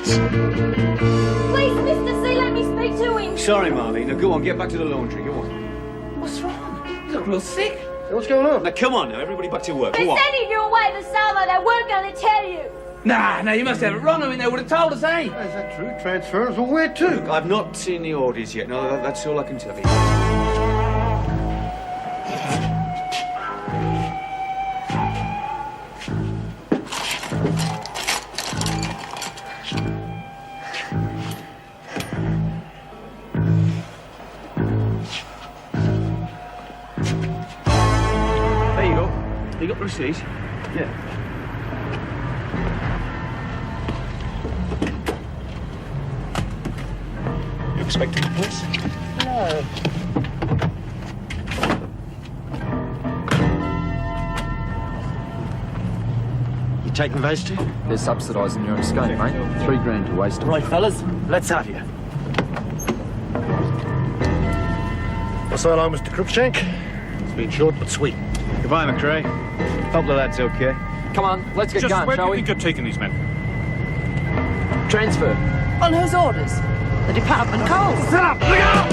Please, Mr. C, let me speak to him. Sorry, Marlene. Now, go on, get back to the laundry. Go on. What's wrong? You look real sick. What's going on? Now, come on now. Everybody back to work. They're Go on. sending you away to summer. They weren't going to tell you. Nah, you must have it wrong. I mean, they would have told us, eh? Is that true? Transfers? Well, where to? Look, I've not seen the orders yet. No, that's all I can tell you. There you go. You got the receipt? Yeah. You expecting the police? No. You taking those two? They're subsidising your escape, mate. $3 to waste. Right, fellas, let's have you. Well, so long, Mr. Crookshank. It's been short but sweet. Goodbye, McRae. Hope the lad's okay. Come on, let's get going, shall we? you're taking these men? Transfer. On whose orders? The department calls. Sit up! Look out!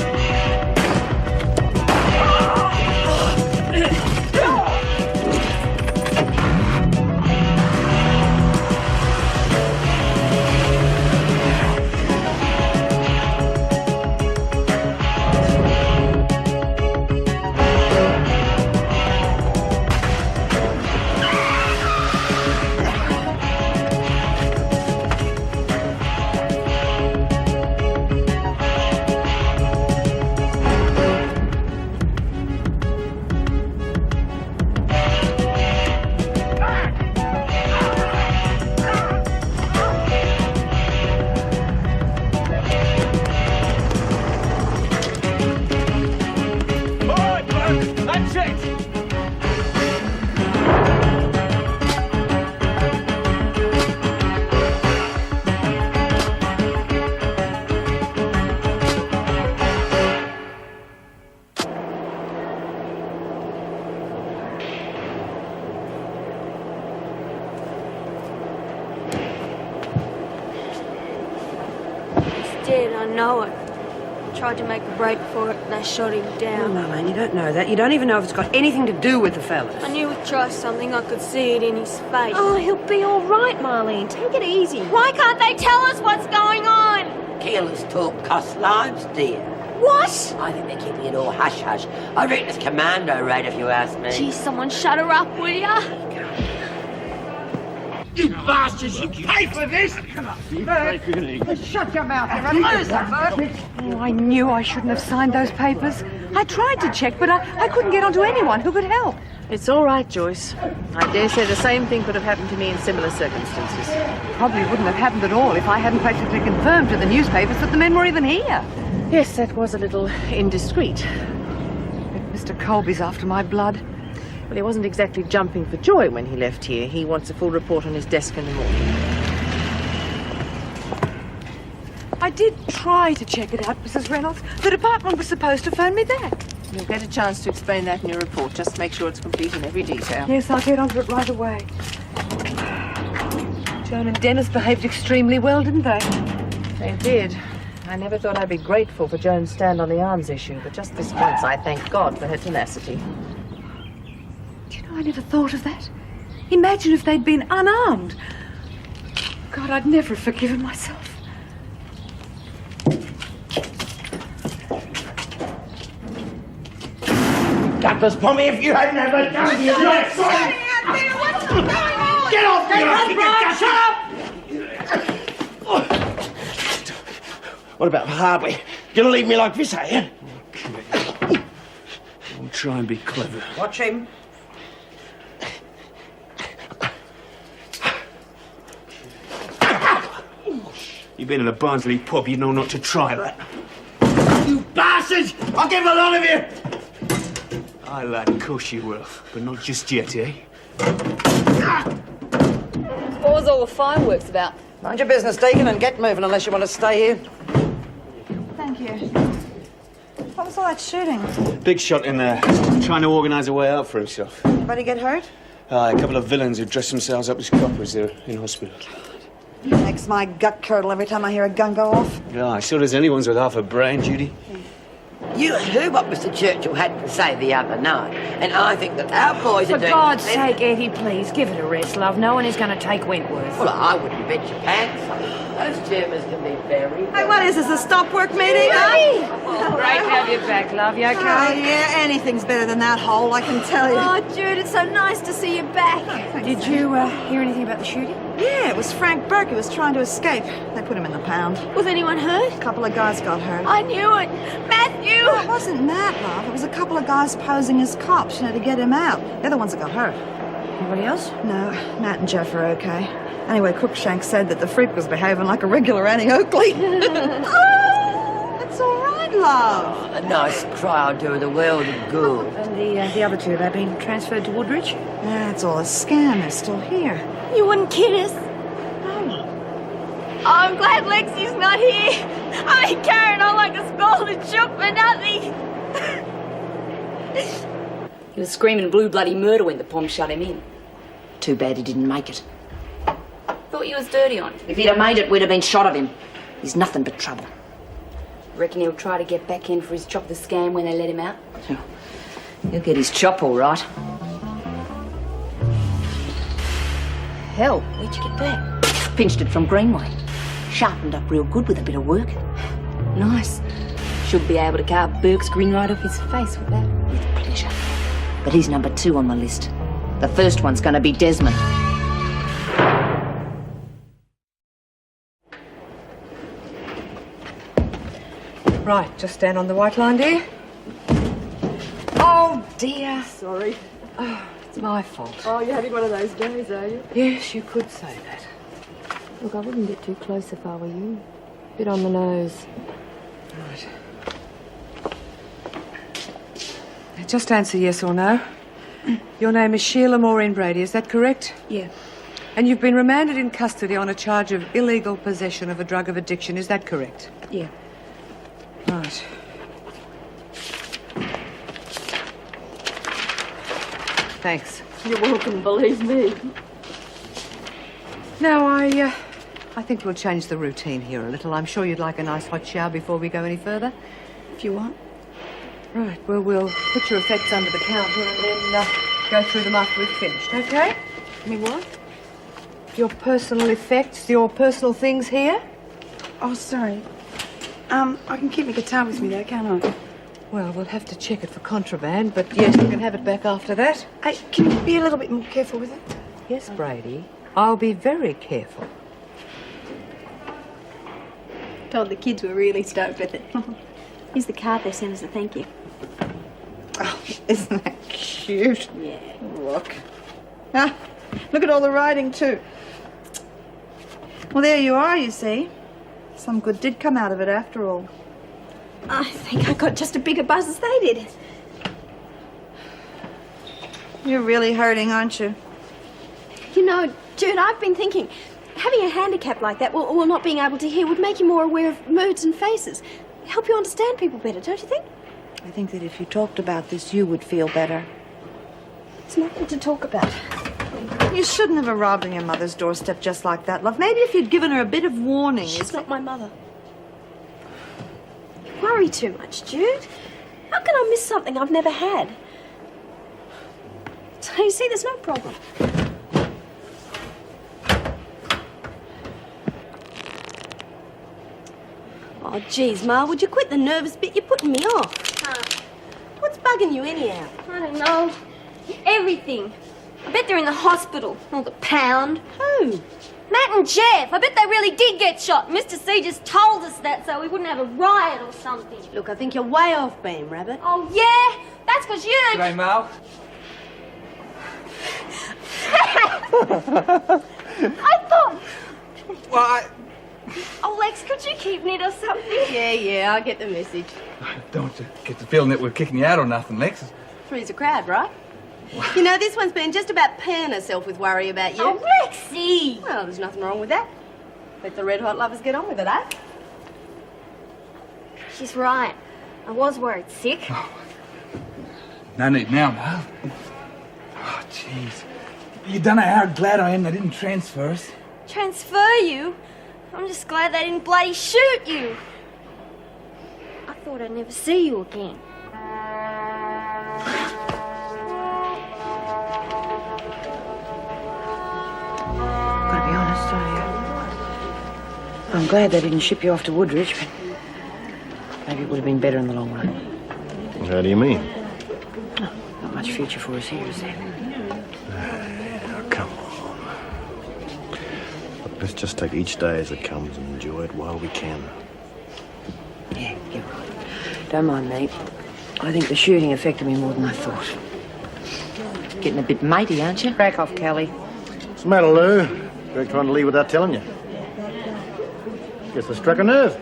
That's it! He's dead, I know it. Tried to make a break for it, and they shot him Oh, down. Marlene, you don't know that. You don't even know if it's got anything to do with the fellas. I knew he'd try something. I could see it in his face. Oh, he'll be all right, Marlene. Take it easy. Why can't they tell us what's going on? Careless talk costs lives, dear. What? I think they're keeping it all hush-hush. I reckon it's commando raid, if you ask me. Gee, someone shut her up, will ya? You bastards! You pay for this! Come on, Shut your mouth. You're a loser, Bert. Oh, I knew I shouldn't have signed those papers. I tried to check, but I couldn't get onto anyone who could help. It's all right, Joyce. I dare say the same thing could have happened to me in similar circumstances. Probably wouldn't have happened at all if I hadn't practically confirmed to the newspapers that the men were even here. Yes, that was a little indiscreet. But Mr. Colby's after my blood. Well, he wasn't exactly jumping for joy when he left here. He wants a full report on his desk in the morning. I did try to check it out, Mrs. Reynolds. The department was supposed to phone me back. You'll get a chance to explain that in your report. Just make sure it's complete in every detail. Yes, I'll get onto it right away. Joan and Dennis behaved extremely well, didn't they? They did. I never thought I'd be grateful for Joan's stand on the arms issue, but just this once I thank God for her tenacity. Do you know, I never thought of that. Imagine if they'd been unarmed. God, I'd never have forgiven myself. Gutless Pommy, if you hadn't ever done your life! What's going on? Get off me! Shut up! What about the hardware? Gonna leave me like this, are you? We'll try and be clever. Watch him. You've been in a Barnsley pub, you know not to try that. You bastards! I'll give a lot of you! Aye, lad, of course you will. But not just yet, eh? What was all the fireworks about? Mind your business, Deacon, and get moving unless you want to stay here. Thank you. What was all that shooting? Big shot in there. Trying to organise a way out for himself. Anybody get hurt? A couple of villains who dressed themselves up as coppers. They're in hospital. Makes my gut curdle every time I hear a gun go off. Yeah, so does anyone's with half a brain, Judy. You heard what Mr. Churchill had to say the other night, and I think that our boys are For doing... God's sake, Eddie, please, give it a rest, love. No one is going to take Wentworth. Well, I wouldn't bet your pants on it. Those Germans can be very... Hey, what is this, a stop work meeting? Great to have you back, love. You Oh, okay? yeah, anything's better than that hole, I can tell you. Oh, Jude, it's so nice to see you back. Did you hear anything about the shooting? Yeah, it was Frank Burke who was trying to escape. They put him in the pound. Was anyone hurt? A couple of guys got hurt. I knew it. Matthew! No, it wasn't that, love. It was a couple of guys posing as cops, to get him out. They're the ones that got hurt. Anybody else? No, Matt and Jeff are okay. Anyway, Cruikshank said that the freak was behaving like a regular Annie Oakley. Oh, that's all right, love. A nice cry will do the world of good. And the other two, they've been transferred to Woodridge? Yeah, it's all a scam. They're still here. You wouldn't kid us. Oh, I'm glad Lexi's not here. I ain't carrying on like a scalded chook for nothing. He was screaming blue bloody murder when the Pom shut him in. Too bad he didn't make it. Thought you was dirty on him. If he'd have made it, we'd have been shot at him. He's nothing but trouble. Reckon he'll try to get back in for his chop the scam when they let him out? He'll get his chop all right. Hell, Where'd you get that? pinched it from Greenway. Sharpened up real good with a bit of work. Nice. Should be able to carve Burke's grin right off his face with that. With pleasure. But he's number 2 on the list. The first one's going to be Desmond. Right, just stand on the white line, dear. Oh, dear. Sorry. Oh, it's my fault. Oh, you're having one of those days, are you? Yes, you could say that. Look, I wouldn't get too close if I were you. Bit on the nose. Right. Now, just answer yes or no. Your name is Sheila Maureen Brady, is that correct? Yeah. And you've been remanded in custody on a charge of illegal possession of a drug of addiction, is that correct? Yeah. Right. Thanks. You're welcome, believe me. Now, I think we'll change the routine here a little. I'm sure you'd like a nice hot shower before we go any further. If you want. Right, well, we'll put your effects under the counter and then go through them after we've finished, okay? Me what? Your personal effects, your personal things here? Oh, sorry. I can keep my guitar with me, though, can't I? Well, we'll have to check it for contraband, but yes, you can have it back after that. Hey, can you be a little bit more careful with it? Yes, Brady. I'll be very careful. Told the kids were really stoked with it. Here's the card they sent as a thank you. Oh, isn't that cute? Yeah. Look. Ah, look at all the writing, too. Well, there you are, you see. Some good did come out of it after all. I think I got just as big a buzz as they did. You're really hurting, aren't you? You know, Jude, I've been thinking, having a handicap like that, or not being able to hear, would make you more aware of moods and faces. Help you understand people better, don't you think? I think that if you talked about this, you would feel better. There's nothing to talk about. You shouldn't have arrived on your mother's doorstep just like that, love. Maybe if you'd given her a bit of warning. She's not my mother. You worry too much, Jude. How can I miss something I've never had? So you see, there's no problem. Oh, geez, Ma, would you quit the nervous bit? You're putting me off. What's bugging you anyhow? I don't know. Everything. I bet they're in the hospital. Or the pound. Who? Matt and Jeff. I bet they really did get shot. Mr. C just told us that so we wouldn't have a riot or something. Look, I think you're way off beam, Rabbit. Oh, yeah? That's because you... G'day, Mal. I thought... Well, Oh, Lex, could you keep Ned or something? Yeah, I get the message. I don't get the feeling that we're kicking you out or nothing, Lex. Three's a crowd, right? You know, this one's been just about peeing herself with worry about you. Oh, Lexi! Well, there's nothing wrong with that. Let the red hot lovers get on with it, eh? She's right. I was worried sick. No need now, Mal. Oh, jeez. You don't know how glad I am they didn't transfer us. Transfer you? I'm just glad they didn't bloody shoot you. I thought I'd never see you again. Gotta be honest, I'm glad they didn't ship you off to Woodridge, but maybe it would have been better in the long run. How do you mean? Oh, not much future for us here, is there? Oh, come on. Look, let's just take each day as it comes and enjoy it while we can. Yeah, you're right. Don't mind me. I think the shooting affected me more than I thought. Getting a bit matey, aren't you? Crack off, Kelly. What's the matter, Lou? Greg trying to leave without telling you. Guess I struck a nerve.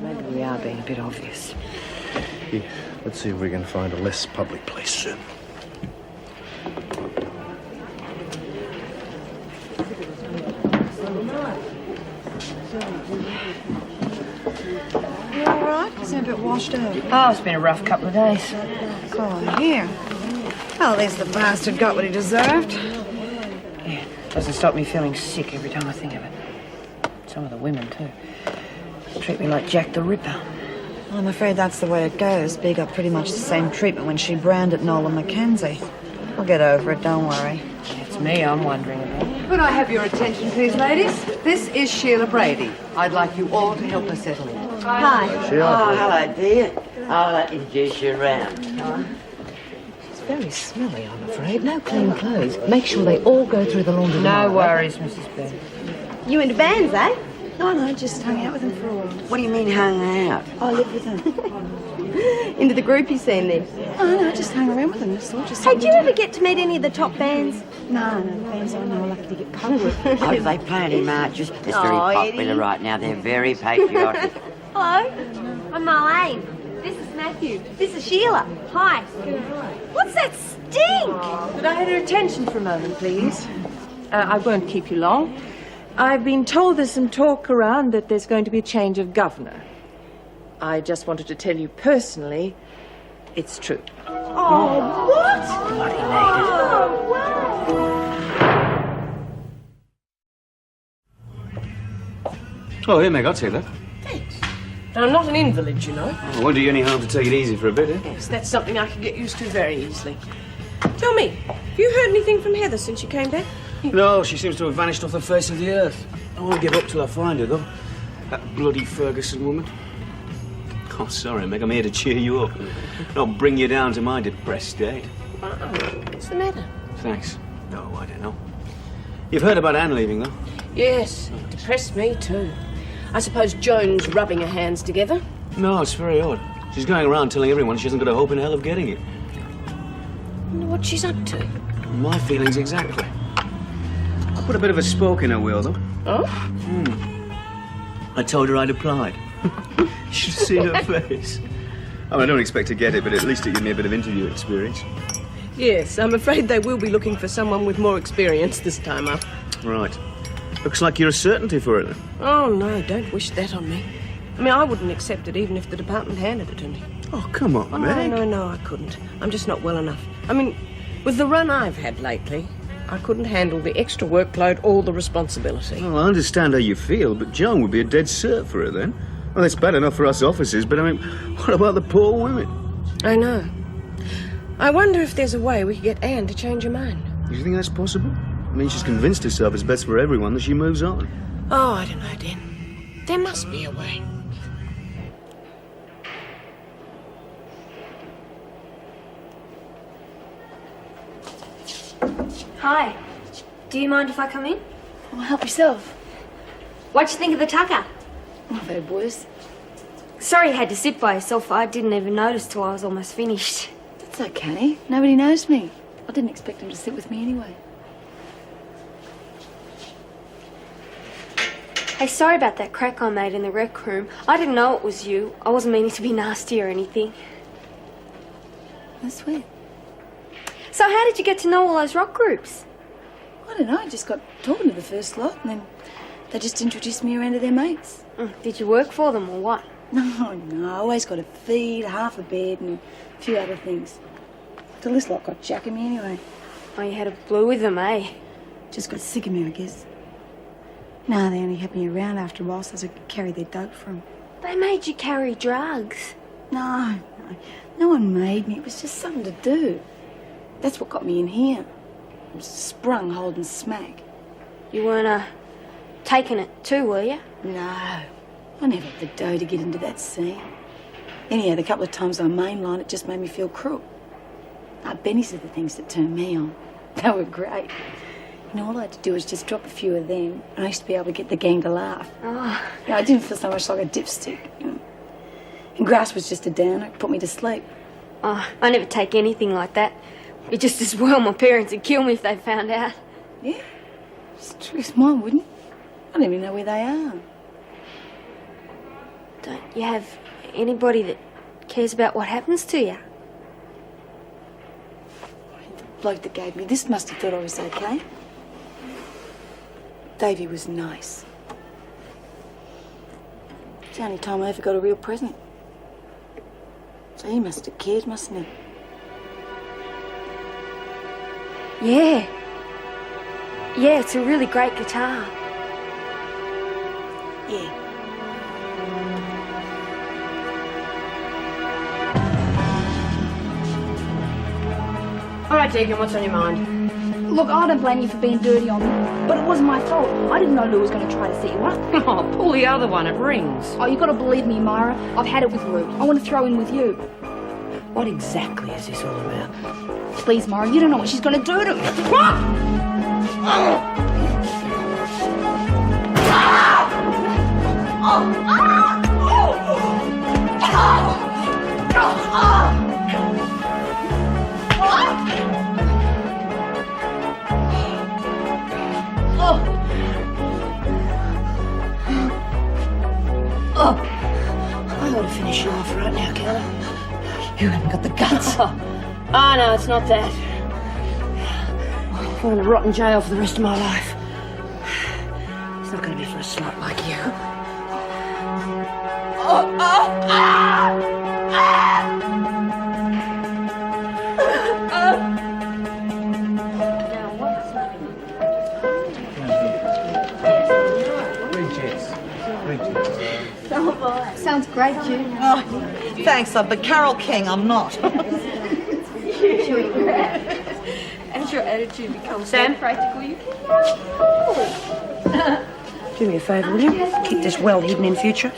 Maybe we are being a bit obvious. Yeah, let's see if we can find a less public place soon. You all right? You seem a bit washed out. Oh, it's been a rough couple of days. Oh, here. Well, at least the bastard got what he deserved. Yeah, doesn't stop me feeling sick every time I think of it. Some of the women, too. Treat me like Jack the Ripper. I'm afraid that's the way it goes. Bea got pretty much the same treatment when she branded Nola Mackenzie. We'll get over it, don't worry. It's me I'm wondering about. Could I have your attention, please, ladies? This is Sheila Brady. I'd like you all to help her settle in. Hi. Oh, hello, dear. I'll introduce you around. She's very smelly, I'm afraid. No clean clothes. Make sure they all go through the laundry. No worries, Mrs. Bell. You into bands, eh? No, just hung out with him for a while. What do you mean hung out? I lived with him. Into the groupie scene then? No, just hung around with him. Just Hey, did you ever get to meet any of the top bands? No, the bands I know are lucky to get covered with. Oh, do they play any marches? It's very popular Eddie. right now. They're very patriotic. Hello, I'm Marlene. This is Matthew. This is Sheila. Hi. What's that stink? Could I have your attention for a moment, please? I won't keep you long. I've been told there's some talk around that there's going to be a change of governor. I just wanted to tell you personally, it's true. Oh, what? Bloody needed. Oh, wow. Oh, here, Meg, I'll take that. Thanks. I'm not an invalid, you know. I won't do you any harm to take it easy for a bit, eh? Yes, that's something I can get used to very easily. Tell me, have you heard anything from Heather since you came back? No, she seems to have vanished off the face of the earth. I won't give up till I find her, though. That bloody Ferguson woman. Oh, sorry, Meg, I'm here to cheer you up. Not bring you down to my depressed state. Oh, what's the matter? Thanks. No, I don't know. You've heard about Anne leaving, though? Yes, it depressed me too. I suppose Joan's rubbing her hands together. No, it's very odd. She's going around telling everyone she hasn't got a hope in hell of getting it. I wonder what she's up to. My feelings exactly. I put a bit of a spoke in her wheel, though. Oh? I told her I'd applied. You should have seen her face. I mean, I don't expect to get it, but at least it gave me a bit of interview experience. Yes, I'm afraid they will be looking for someone with more experience this time up. Right. Looks like you're a certainty for it, then. Oh, no, don't wish that on me. I mean, I wouldn't accept it even if the department handed it to me. Oh, come on, Meg. No, I couldn't. I'm just not well enough. I mean, with the run I've had lately, I couldn't handle the extra workload or the responsibility. Well, I understand how you feel, but Joan would be a dead cert for it, then. Well, that's bad enough for us officers, but, I mean, what about the poor women? I know. I wonder if there's a way we could get Anne to change her mind. Do you think that's possible? I mean, she's convinced herself it's best for everyone that she moves on. Oh, I don't know, Dan. There must be a way. Hi. Do you mind if I come in? Well, help yourself. What'd you think of the tucker? I've had worse. Sorry you had to sit by yourself. I didn't even notice till I was almost finished. That's okay. Nobody knows me. I didn't expect him to sit with me anyway. Hey, sorry about that crack I made in the rec room. I didn't know it was you. I wasn't meaning to be nasty or anything. That's weird. So how did you get to know all those rock groups? I don't know. I just got talking to the first lot and then they just introduced me around to their mates. Did you work for them or what? No. I always got a feed, half a bed and a few other things. Till this lot got jacking me anyway. Oh, you had a blue with them, eh? just got sick of me, I guess. No, they only had me around after a while so I could carry their dope for them. They made you carry drugs. No one made me. It was just something to do. That's what got me in here. I was sprung holding smack. You weren't, taking it too, were you? No, I never had the dough to get into that scene. Anyhow, the couple of times I mainlined, it just made me feel crook. Benny's are the things that turned me on. They were great. You know, all I had to do was just drop a few of them, and I used to be able to get the gang to laugh. Oh. You know, I didn't feel so much like a dipstick. You know. And grass was just a downer, put me to sleep. Oh, I never take anything like that. It's just as well my parents would kill me if they found out. Yeah, it's true. Mine wouldn't. I don't even know where they are. Don't you have anybody that cares about what happens to you? The bloke that gave me this must have thought I was okay. Davey was nice. It's the only time I ever got a real present. So he must have cared, mustn't he? Yeah. Yeah, it's a really great guitar. Yeah. All right, Deacon, what's on your mind? Look, I don't blame you for being dirty on me, but it wasn't my fault. I didn't know Lou was going to try to set you up. Oh, pull the other one, it rings. Oh, you got to believe me, Myra. I've had it with Lou. I want to throw in with you. What exactly is this all about? Please, Myra, you don't know what she's going to do to me. I ought to finish you off right now, Kelly. You haven't got the guts. Oh, no, it's not that. I'm going to rot in jail for the rest of my life. It's not going to be for a slut like you. Sounds great, Jude. Oh, thanks, but Carol King, I'm not. As your attitude becomes Sam? so practical, you Do me a favour, will you? Keep this well hidden in future.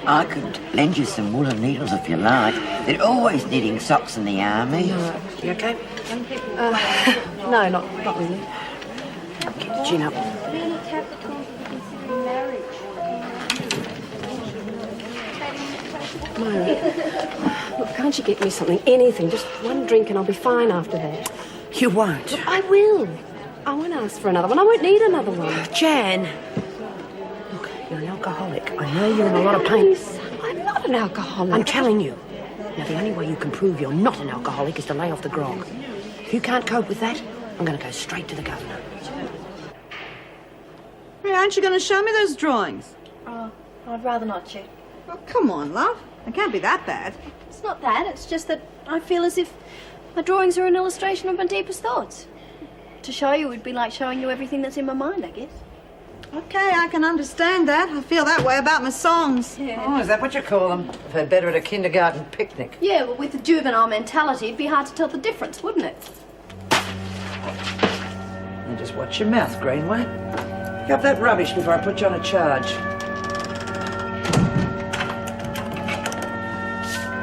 I could lend you some woolen needles if you like. They're always knitting socks in the army. You okay? No, not really. Keep the chin up. Myra, look, can't you get me something, anything? Just one drink and I'll be fine after that. You won't. Look, I will. I won't ask for another one. I won't need another one. Jan. Look, you're an alcoholic. I know you're in a lot of pain. I'm not an alcoholic. I'm telling you. Now, the only way you can prove you're not an alcoholic is to lay off the grog. If you can't cope with that, I'm going to go straight to the governor. Hey, aren't you going to show me those drawings? Oh, I'd rather not, Chet. Oh, come on, love. It can't be that bad. It's not that, it's just that I feel as if my drawings are an illustration of my deepest thoughts. To show you would be like showing you everything that's in my mind, I guess. Okay, I can understand that. I feel that way about my songs. Yeah. Oh, is that what you call them? I've heard better at a kindergarten picnic. Yeah, well, with the juvenile mentality, it'd be hard to tell the difference, wouldn't it? You just watch your mouth, Greenway. Pick up that rubbish before I put you on a charge.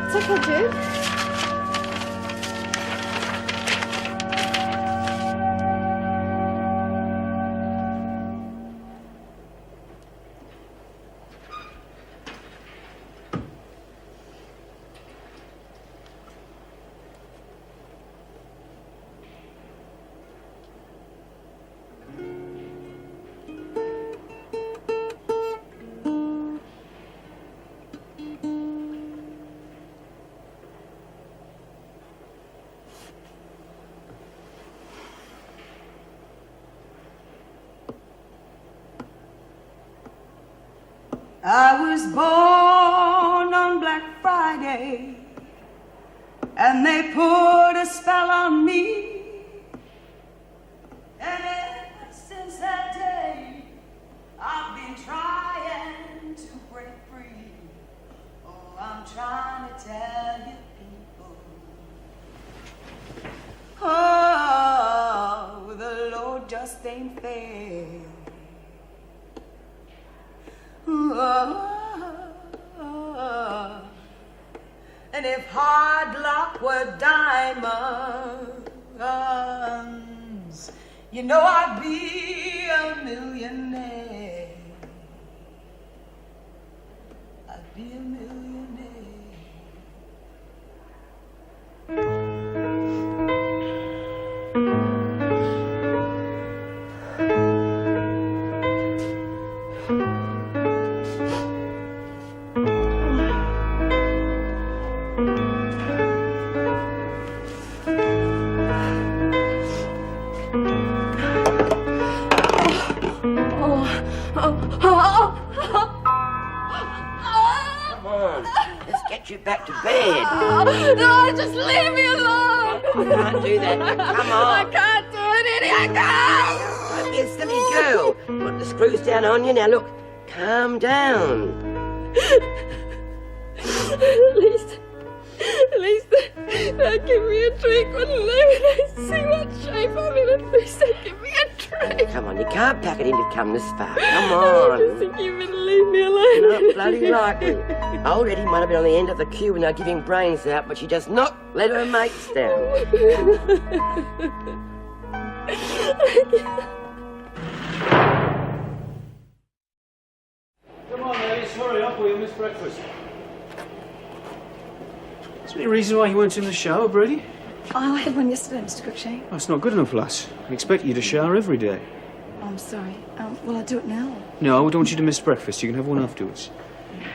It's okay, Jude. I was born on Black Friday, and they put a spell on me. ain't fair. And if hard luck were diamonds, you know I'd be a millionaire. I'd be a millionaire. Come on, let's get you back to bed. No, just leave me alone. I can't do that. Now, come on. I can't do it, Eddie. I can't. Don't be a silly girl. Put the screws down on you. Now, look, calm down. At least they'll give me a drink when they see what shape I'm in. At least they'll give me a drink. Come on, you can't pack it in to come this far. Come on. I just think you would leave me alone. Not bloody likely. Old Eddie might have been on the end of the queue when they're giving brains out, but she does not let her mates down. Come on, ladies, hurry up or you'll miss breakfast. Is there any reason why you weren't in the shower, Brady? Oh, I had one yesterday, Mr. Cruikshank. Oh, it's not good enough, lass. I expect you to shower every day. Oh, I'm sorry. Will I do it now? No, I don't want you to miss breakfast. You can have one afterwards.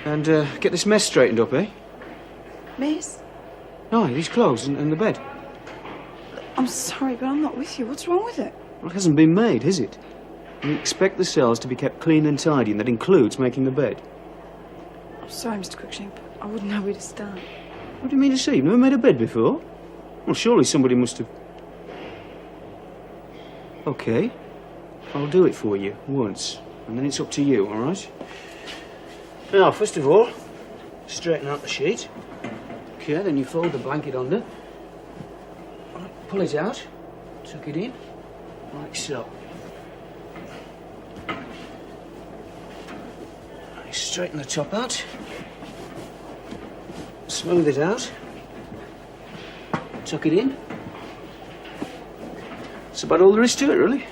And get this mess straightened up, eh? Miss? No, these clothes and the bed. I'm sorry, but I'm not with you. What's wrong with it? Well, it hasn't been made, has it? We expect the cells to be kept clean and tidy, and that includes making the bed. I'm sorry, Mr. Cruikshank, but I wouldn't know where to start. What do you mean to say? You've never made a bed before? Well, surely somebody must have... OK. I'll do it for you, once. And then it's up to you, all right? Now, first of all, straighten out the sheet. OK, then you fold the blanket under. Pull it out. Tuck it in. Like so. Straighten the top out. Smooth it out. Tuck it in. That's about all there is to it, really.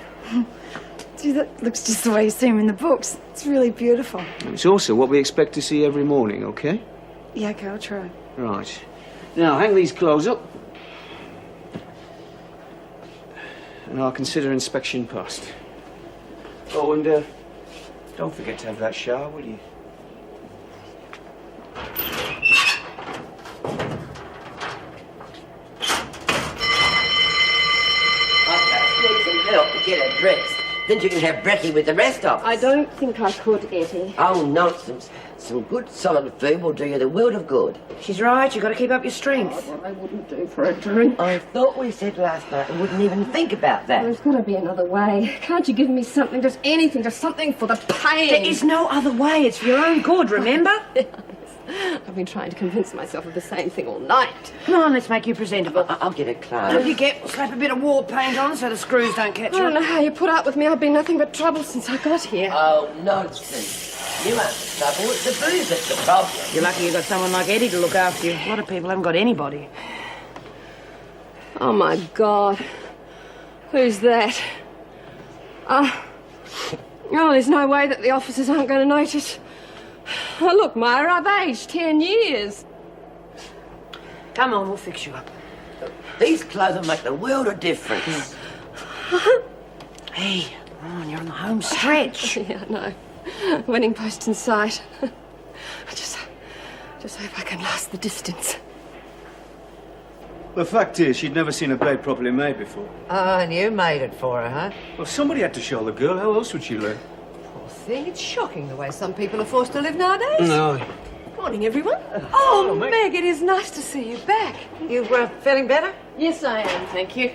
Gee, that looks just the way you see him in the books. It's really beautiful. And it's also what we expect to see every morning, OK? Yeah, OK, I'll try. Right. Now, hang these clothes up. And I'll consider inspection passed. Oh, and don't forget to have that shower, will you? Help to get her dressed. Then you can have brekkie with the rest of us. I don't think I could, Eddie. Oh, nonsense. Some good solid food will do you the world of good. She's right, you've got to keep up your strength. Oh, well, I wouldn't do for a drink. I thought we said last night we wouldn't even think about that. There's got to be another way. Can't you give me something, just anything, just something for the pain? There is no other way. It's for your own good, remember? I've been trying to convince myself of the same thing all night. Come on, let's make you presentable. I'll get it, Clara. What do you get? We'll slap a bit of war paint on so the screws don't catch I you. don't know how you put up with me. I've been nothing but trouble since I got here. Oh, nonsense. You aren't the trouble. It's the booze that's the problem. You're lucky you've got someone like Eddie to look after you. A lot of people haven't got anybody. Oh, my God. Who's that? Oh, there's no way that the officers aren't going to notice. Oh, look, Myra, I've aged 10 years. Come on, we'll fix you up. These clothes will make the world of difference. Hey, come on, you're on the home stretch. Yeah, I know. Winning post in sight. I just hope I can last the distance. The fact is, she'd never seen a bed properly made before. Oh, and you made it for her, huh? Well, somebody had to show the girl. How else would she learn? Poor thing. It's shocking the way some people are forced to live nowadays. No. Morning, everyone. Oh, Meg, it is nice to see you back. You feeling better? Yes, I am, thank you.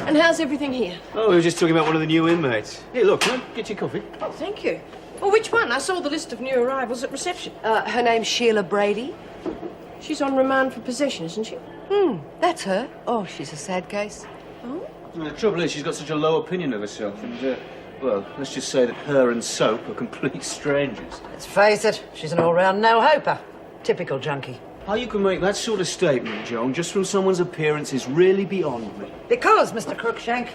And how's everything here? Oh, we were just talking about one of the new inmates. Here, look, huh? Get your coffee. Oh, thank you. Well, which one? I saw the list of new arrivals at reception. Her name's Sheila Brady. She's on remand for possession, isn't she? That's her. Oh, she's a sad case. Oh? And the trouble is, she's got such a low opinion of herself, and, well, let's just say that her and soap are complete strangers. Let's face it, she's an all-round no-hoper. Typical junkie. How you can make that sort of statement, Joan, just from someone's appearance is really beyond me. Because, Mr. Crookshank,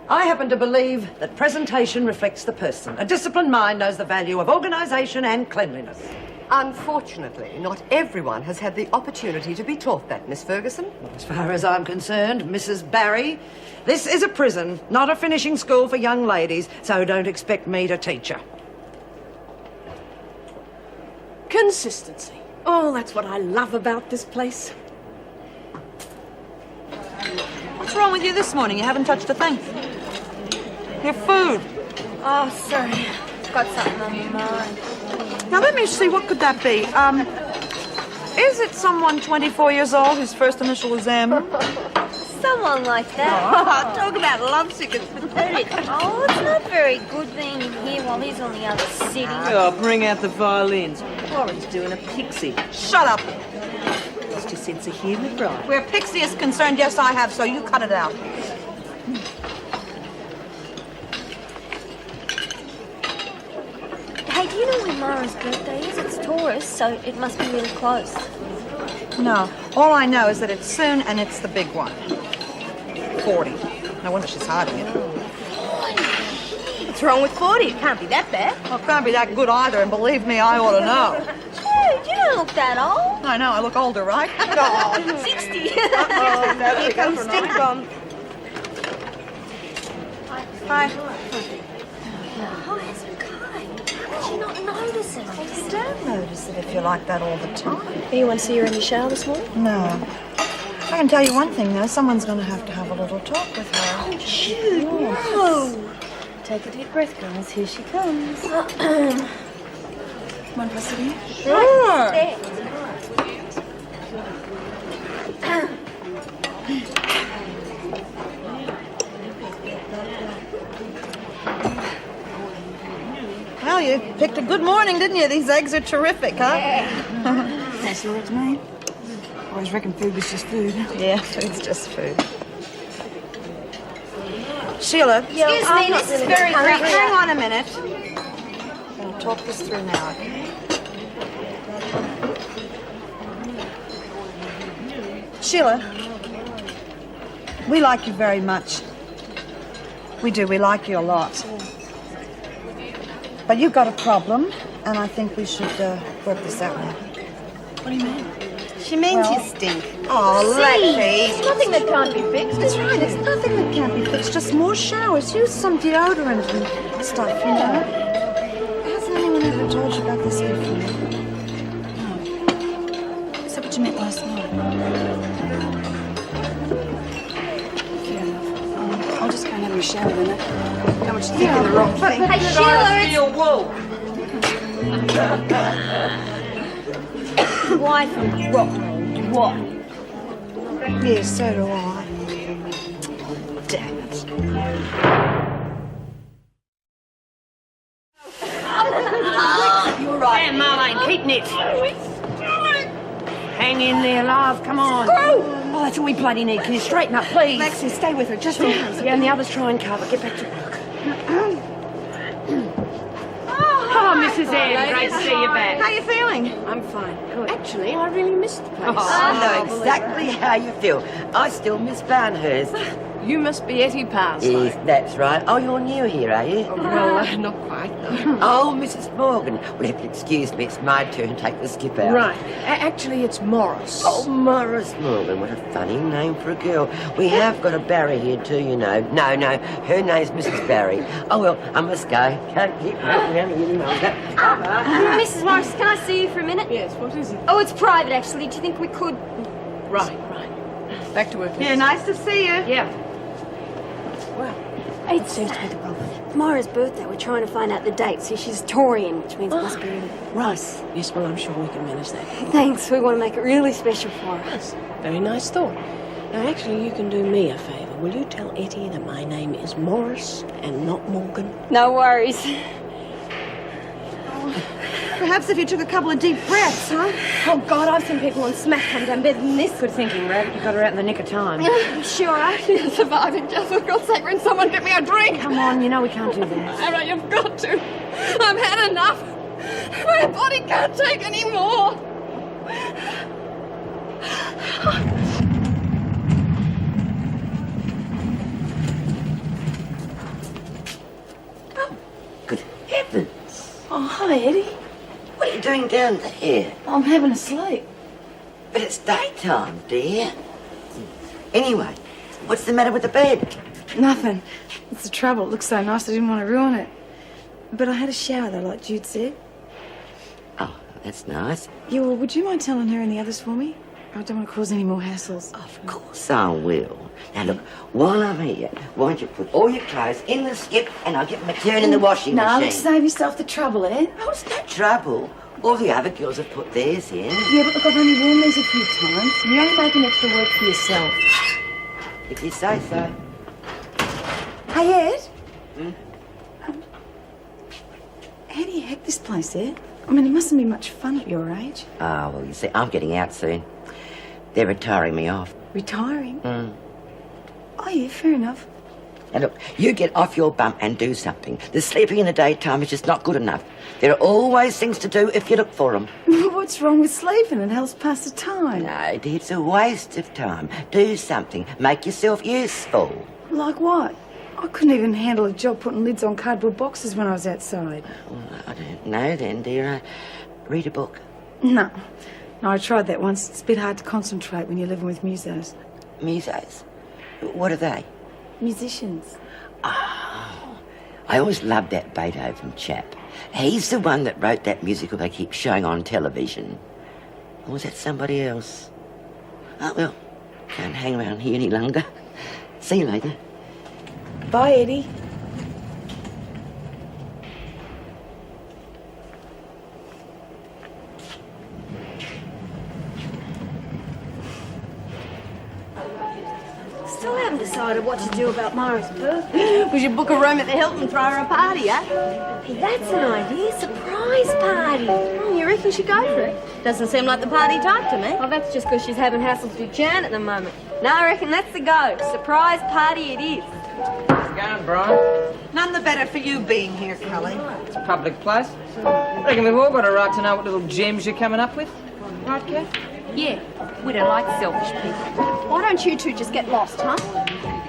I happen to believe that presentation reflects the person. A disciplined mind knows the value of organisation and cleanliness. Unfortunately, not everyone has had the opportunity to be taught that, Miss Ferguson. As far as I'm concerned, Mrs. Barry, this is a prison, not a finishing school for young ladies, so don't expect me to teach her. Consistency. Oh, that's what I love about this place. What's wrong with you this morning? You haven't touched a thing. Your food. Oh, sorry. Got something on my mind. Now, let me see, what could that be? Is it someone 24 years old whose first initial is M? Someone like that. Oh, talk about lovesick, it's pathetic. Oh, it's not very good being in here while he's on the other city. Oh, bring out the violins. Warren's doing a pixie. Shut up. Lost your sense of humour, right? Where Pixie is concerned, yes, I have, so you cut it out. Hey, do you know when Mara's birthday is? It's Taurus, so it must be really close. No, all I know is that it's soon and it's the big one. 40. No wonder she's hiding it. What's wrong with 40? It can't be that bad. Well, it can't be that good either, and believe me, I ought to know. Dude, you don't look that old. I know, I look older, right? Oh, 60. Here comes Stink Bomb. Hi. How did you not notice it? You don't notice it if you're like that all the time. Anyone see her in the shower this morning? No. I can tell you one thing, though. Someone's going to have a little talk with her. Oh, shoot. No. Take a deep breath, girls. Here she comes. Mind if I sit here? Sure. Well, you picked a good morning, didn't you? These eggs are terrific, huh? Yeah. That's what it's made. I always reckoned food was just food. Yeah, food's just food. Sheila. Excuse me, this is very creepy. Hang on a minute. I'll talk this through now, okay? Sheila, we like you very much. We do. We like you a lot. But you've got a problem, and I think we should work this out now. What do you mean? She means you stink. Oh, Lexi. It's nothing that can't be fixed. That's right, it's nothing that can't be fixed. Just more showers. Use some deodorant and stuff, you know. Hasn't anyone ever told you about this before? No. Is that what you meant last night? Fair enough. I'll just go and have a shower then. How much you think in the wrong thing? Hey, Sheila, Feel wool. wife and rock. What? Yes, so do I. Damn it. You're right. Damn, Marlene, keep knit. Hang in there, love. Come on. Oh, that's all we bloody need. Can you straighten up, please? Lexi, stay with her, just in case. Yeah, and the others try and cover. Get back to work. Oh, Mrs. Ann, great to see you back. How you feeling? I'm fine. Good. Actually, I really missed the place. I know exactly how you feel. I still miss Barnhurst. You must be Etty Parslow. Yes, that's right. Oh, you're new here, are you? Well, not quite, though. Oh, Mrs. Morgan. Well, if you'll excuse me, it's my turn to take the skip out. Right. Actually, it's Morris. Oh, Morris Morgan. What a funny name for a girl. We have got a Barry here, too, you know. No, her name's Mrs. Barry. Oh, well, I must go. Can't keep walking around any longer. Mrs. Morris, can I see you for a minute? Yes, what is it? Oh, it's private, actually. Do you think we could... Right. Back to work. Yeah, nice to see you. Yeah. It seems to be the problem. Mara's birthday. We're trying to find out the date. See, she's Taurian, which means it must be Right. Yes, well, I'm sure we can manage that. Thanks. We want to make it really special for her. Yes. Very nice thought. Now, actually, you can do me a favour. Will you tell Etty that my name is Morris and not Morgan? No worries. Perhaps if you took a couple of deep breaths, huh? Oh, God, I've seen people on smack come down better than this. Good thinking, Rabbit. You got her out in the nick of time. I'm sure I can survive it. Just for God's sake, when someone get me a drink. Come on, you know we can't do that. Sarah, you've got to. I've had enough. My body can't take any more. Good heavens. Oh, hi, Eddie. What are you doing down there? I'm having a sleep. But it's daytime, dear. Anyway, what's the matter with the bed? Nothing. It's the trouble. It looks so nice I didn't want to ruin it. But I had a shower, though, like Jude said. Oh, that's nice. Yeah, well, would you mind telling her and the others for me? I don't want to cause any more hassles. Of course I will. Now, look, while I'm here, why don't you put all your clothes in the skip and I'll get them to turn in the washing No, machine. let's save yourself the trouble, Ed. Oh, it's no trouble. All the other girls have put theirs in. Yeah, but look, I've only worn these a few times. You're only making extra work for yourself. If you say so. Hey, Ed. Hmm? How do you hack this place, Ed? I mean, it mustn't be much fun at your age. Oh, well, you see, I'm getting out soon. They're retiring me off. Retiring? Mm. Oh, yeah, fair enough. Now, look, you get off your bum and do something. The sleeping in the daytime is just not good enough. There are always things to do if you look for them. What's wrong with sleeping? It helps pass the time. No, dear, it's a waste of time. Do something. Make yourself useful. Like what? I couldn't even handle a job putting lids on cardboard boxes when I was outside. Well, I don't know then, dear. Read a book. No. No, I tried that once. It's a bit hard to concentrate when you're living with musos. Musos? What are they? Musicians. Oh, I always loved that Beethoven chap. He's the one that wrote that musical they keep showing on television. Or was that somebody else? Oh, well, can't hang around here any longer. See you later. Bye, Eddie. Still haven't decided what to do about Mara's birthday. We should book a room at the Hilton and throw her a party, eh? Hey, that's an idea. Surprise party. You reckon she should go for it? Doesn't seem like the party type to me. Well, that's just because she's having hassles with Jan at the moment. No, I reckon that's the go. Surprise party it is. How's it going, Brian? None the better for you being here, Kelly. It's a public place. I reckon we've all got a right to know what little gems you're coming up with. Right, Kath? Yeah, we don't like selfish people. Why don't you two just get lost, huh?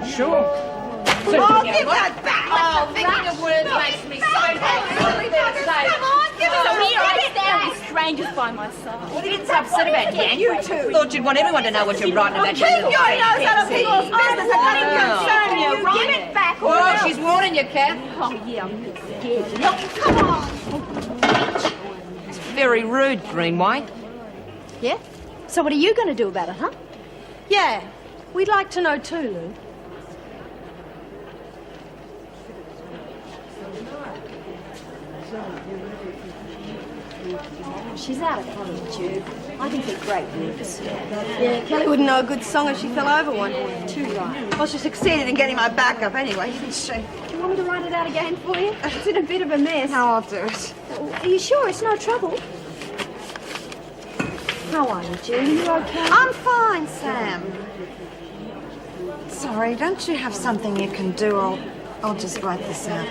Sure. Oh, give that back! Oh, thinking of words makes me so happy. Come on, give it So up! here I stand with strangers by my side. What are you getting so upset about, Jan? You two. Thought you'd want everyone to know what you're writing about. Keep your nose out of people's business. It doesn't concern you, right? Give it back, or Oh, she's warning you, Kath. Oh, yeah, I'm a bit scared. Look, come on. It's very rude, Greenway. Yeah? So what are you going to do about it, huh? Yeah, we'd like to know too, Lou. She's out of pocket, Jude. I think they're great workers. Yeah, Kelly wouldn't know a good song if she fell over one. Too right. Well, she succeeded in getting my back up anyway, didn't she? Do you want me to write it out again for you? It's in a bit of a mess. No, I'll do it. Are you sure it's no trouble? How are you, Jude? Are you okay? I'm fine, Sam. Sorry, don't you have something you can do? I'll just write this out.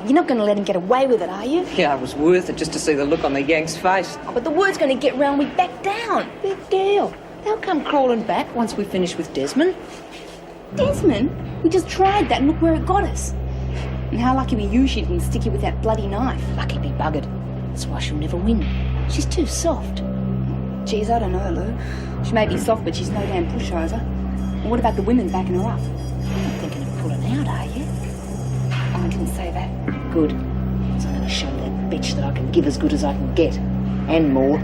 You're not going to let him get away with it, are you? Yeah, it was worth it just to see the look on the Yank's face. Oh, but the word's going to get round we back down. Big deal. They'll come crawling back once we finish with Desmond. Desmond? We just tried that and look where it got us. And how lucky were you she didn't stick you with that bloody knife? Lucky be buggered. That's why she'll never win. She's too soft. Geez, I don't know, Lou. She may be soft, but she's no damn pushover. And what about the women backing her up? You're not thinking of pulling out, are you? I didn't say that. Good. So I'm going to show that bitch that I can give as good as I can get. And more.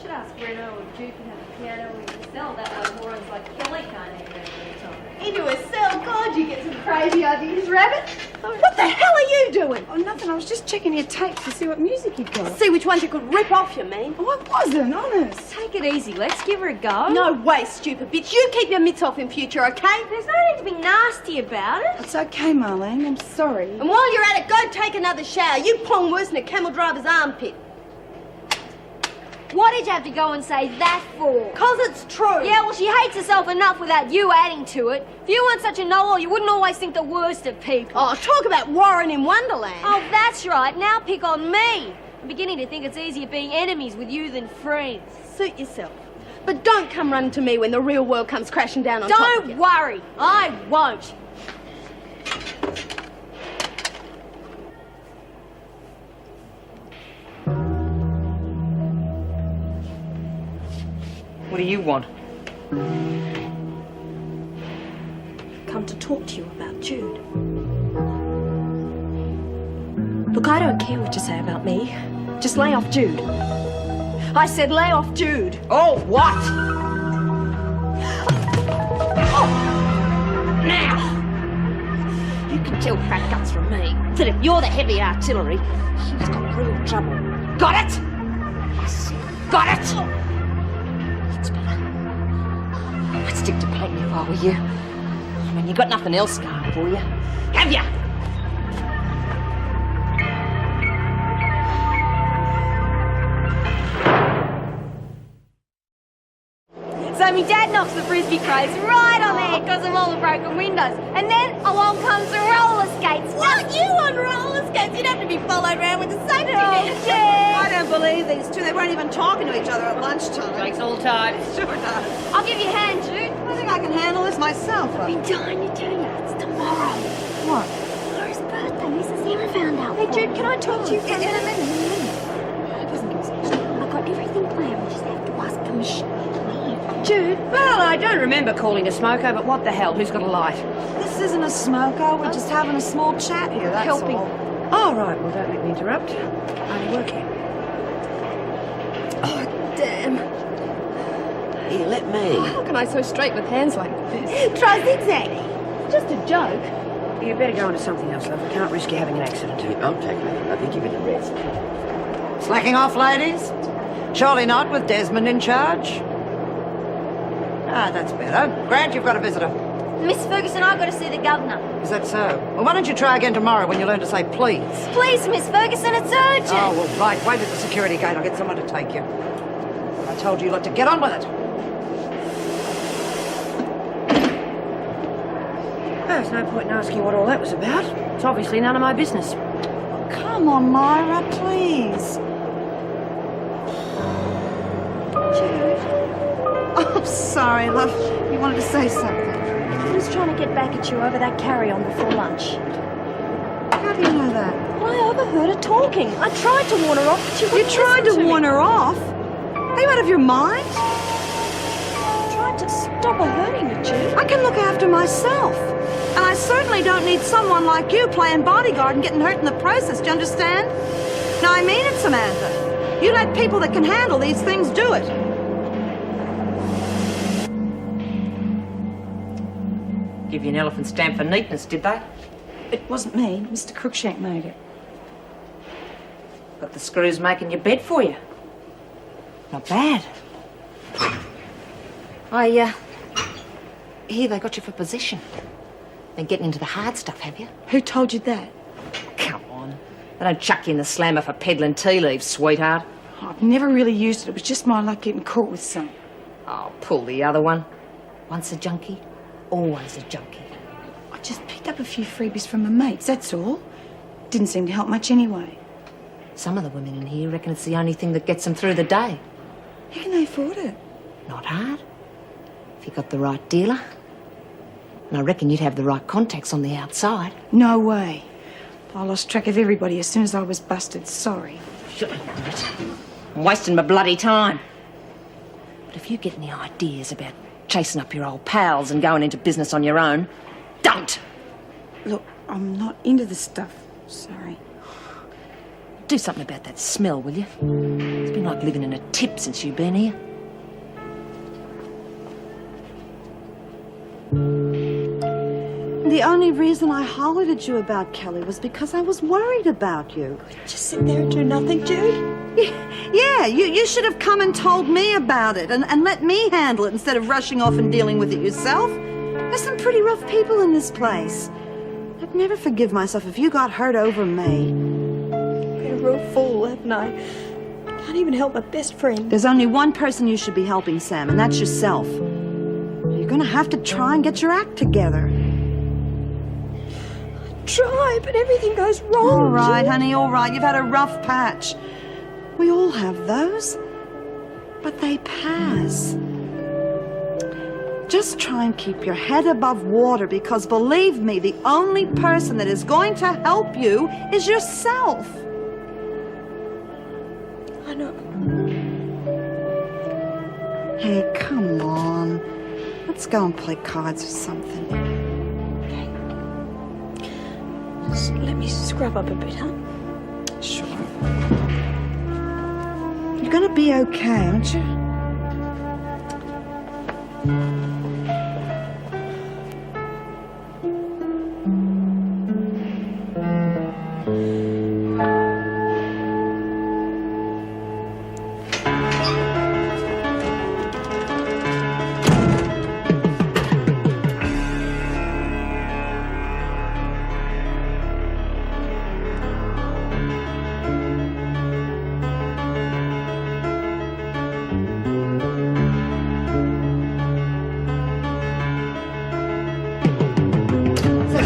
Should ask Reno or Jude can have a piano in the cell. That way morons like Kelly can't have it every time. Into a cell? God, you get some crazy ideas, Rabbit. What the hell are you doing? Oh, nothing. I was just checking your tapes to see what music you'd got. See which ones you could rip off, you mean? Oh, I wasn't, honest. Take it easy. Let's give her a go. No way, stupid bitch. You keep your mitts off in future, okay? There's no need to be nasty about it. It's okay, Marlene. I'm sorry. And while you're at it, go take another shower. You pong worse than a camel driver's armpit. What did you have to go and say that for? 'Cause it's true. Yeah, well, she hates herself enough without you adding to it. If you weren't such a know-all, you wouldn't always think the worst of people. Oh, talk about Warren in Wonderland. Oh, that's right. Now pick on me. I'm beginning to think it's easier being enemies with you than friends. Suit yourself. But don't come running to me when the real world comes crashing down on top of you. Don't worry. I won't. What do you want? Come to talk to you about Jude. Look, I don't care what you say about me. Just lay off Jude. I said lay off Jude. Oh, what? Oh! Now! You can tell fat guts from me that if you're the heavy artillery, he's got real trouble. Got it? I said, got it? It's better. I'd stick to playing if I were you. I mean, you got nothing else going for you, have ya? So my dad knocks the frisbee craze right on the head because of all the broken windows. And then along comes the roller skates. Not you on roller skates. You'd have to be followed around with a safety net. Yeah. I don't believe these two. They weren't even talking to each other at lunchtime. Takes all time. Sure does. I'll give you a hand, Jude. I think I can handle this myself. I've been dying to tell you. It's tomorrow. What? Laura's birthday. Mrs. Emma found out. Hey, Jude, can I talk to you for a minute? It doesn't give us much time. I've got everything planned. We just have to ask permission. Jude? Well, I don't remember calling a smoko, but what the hell? Who's got a light? This isn't a smoko. We're just having a small chat here, that's Helping. all. Oh, right. Well, don't let me interrupt. Only work here. Oh, damn. Here, let me. How can I sew straight with hands like this? Try zigzag. Just a joke. You better go on to something else, love. We can't risk you having an accident. I'll take it. I think you've been a rest. Slacking off, ladies? Surely not with Desmond in charge? Ah, that's better. Grant, you've got a visitor. Miss Ferguson, I've got to see the governor. Is that so? Well, why don't you try again tomorrow when you learn to say please? Please, Miss Ferguson, it's urgent. Oh, well, right. Wait at the security gate. I'll get someone to take you. I told you lot to get on with it. Oh, there's no point in asking what all that was about. It's obviously none of my business. Come on, Myra, please. Jude. Oh, sorry, love. You wanted to say something. I was trying to get back at you over that carry-on before lunch. How do you know that? Well, I overheard her talking. I tried to warn her off, but she wouldn't You tried listen to warn me. her off? Are you out of your mind? I tried to stop her hurting you, Jude. I can look after myself. And I certainly don't need someone like you playing bodyguard and getting hurt in the process, do you understand? No, I mean it, Samantha. You let people that can handle these things do it. Give you an elephant stamp for neatness, did they? It wasn't me. Mr. Crookshank made it. Got the screws making your bed for you. Not bad. I hear they got you for possession. Been getting into the hard stuff, have you? Who told you that? Come on. They don't chuck you in the slammer for peddling tea leaves, sweetheart. Oh, I've never really used it. It was just my luck getting caught with some. Oh, pull the other one. Once a junkie, always a junkie. I just picked up a few freebies from my mates, that's all. Didn't seem to help much anyway. Some of the women in here reckon it's the only thing that gets them through the day. How can they afford it? Not hard. If you got the right dealer. And I reckon you'd have the right contacts on the outside. No way. I lost track of everybody as soon as I was busted. Sorry. I'm wasting my bloody time. But if you get any ideas about chasing up your old pals and going into business on your own, don't! Look, I'm not into this stuff. Sorry. Do something about that smell, will you? It's been like living in a tip since you've been here. The only reason I hollered at you about Kelly was because I was worried about you. Just sit there and do nothing, Jude. Yeah, you should have come and told me about it and let me handle it instead of rushing off and dealing with it yourself. There's some pretty rough people in this place. I'd never forgive myself if you got hurt over me. Been a real fool, haven't I? Can't even help my best friend. There's only one person you should be helping, Sam, and that's yourself. You're gonna have to try and get your act together. Try, but everything goes wrong. All right, honey, all right. You've had a rough patch. We all have those. But they pass. Just try and keep your head above water because, believe me, the only person that is going to help you is yourself. I know. Hey, come on. Let's go and play cards or something. Just let me scrub up a bit, huh? Sure. You're gonna be okay, aren't you?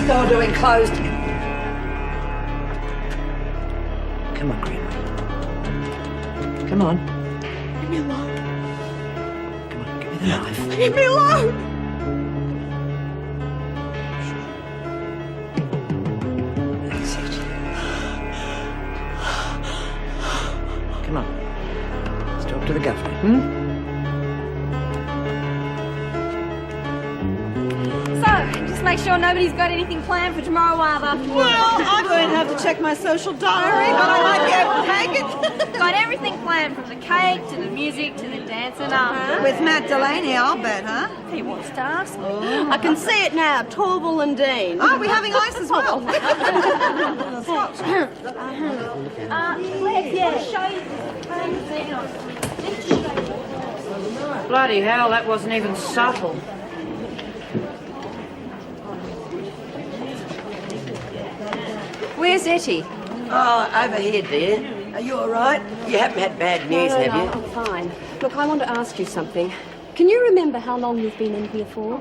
Door doing closed. Come on, Grandma. Come on. Leave me alone. Come on, give me the knife. Leave me alone! That's it. Come on. Let's talk to the governor, Make sure nobody's got anything planned for tomorrow afternoon. Well, I'm going to have to check my social diary, but I might be able to make it. Got everything planned from the cake to the music to the dancing after. With Matt Delaney, I'll bet, huh? He wants to ask me. Oh. I can see it now. Torval and Dean. Oh, we're having ice as well. Yeah, show you. Bloody hell, that wasn't even subtle. Where's Etty? Oh, over here, dear. Are you all right? You haven't had bad news, have you? I'm fine. Look, I want to ask you something. Can you remember how long you've been in here for?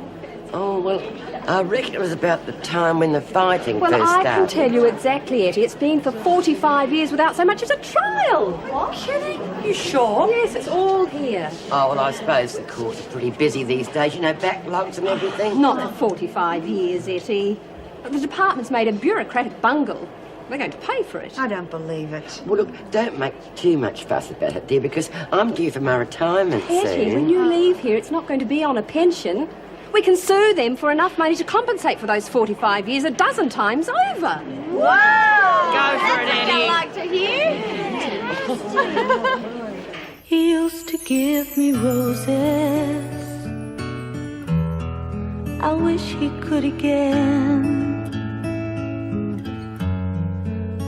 Oh, well, I reckon it was about the time when the fighting Well, first I started. can tell you exactly, Etty. It's been for 45 years without so much as a trial. What? Kidding? You sure? Yes, it's all here. Oh, well, I suppose the courts are pretty busy these days, you know, backlogs and everything. Not for 45 years, Etty. The department's made a bureaucratic bungle. We're going to pay for it. I don't believe it. Well, look, don't make too much fuss about it, dear, because I'm due for my retirement Etty, soon. when you leave here, it's not going to be on a pension. We can sue them for enough money to compensate for those 45 years a dozen times over. Wow! Go for it, That's Etty. what I like to hear. He used to give me roses. I wish he could again.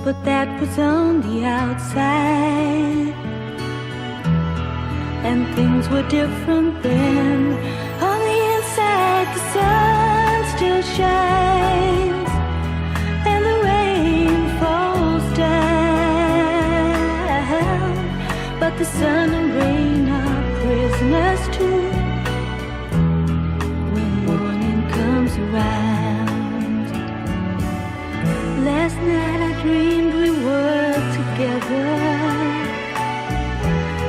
But that was on the outside, and things were different then. On the inside, the sun still shines, and the rain falls down. But the sun and rain are prisoners too when morning comes around. Last night I dreamed we were together,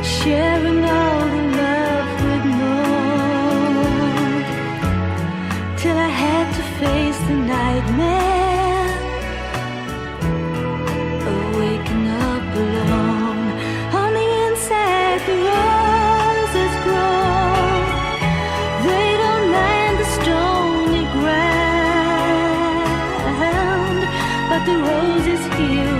sharing all the love we'd known, till I had to face the nightmare of waking up alone. On the inside the roses grow, they don't mind the stony ground, but the roses here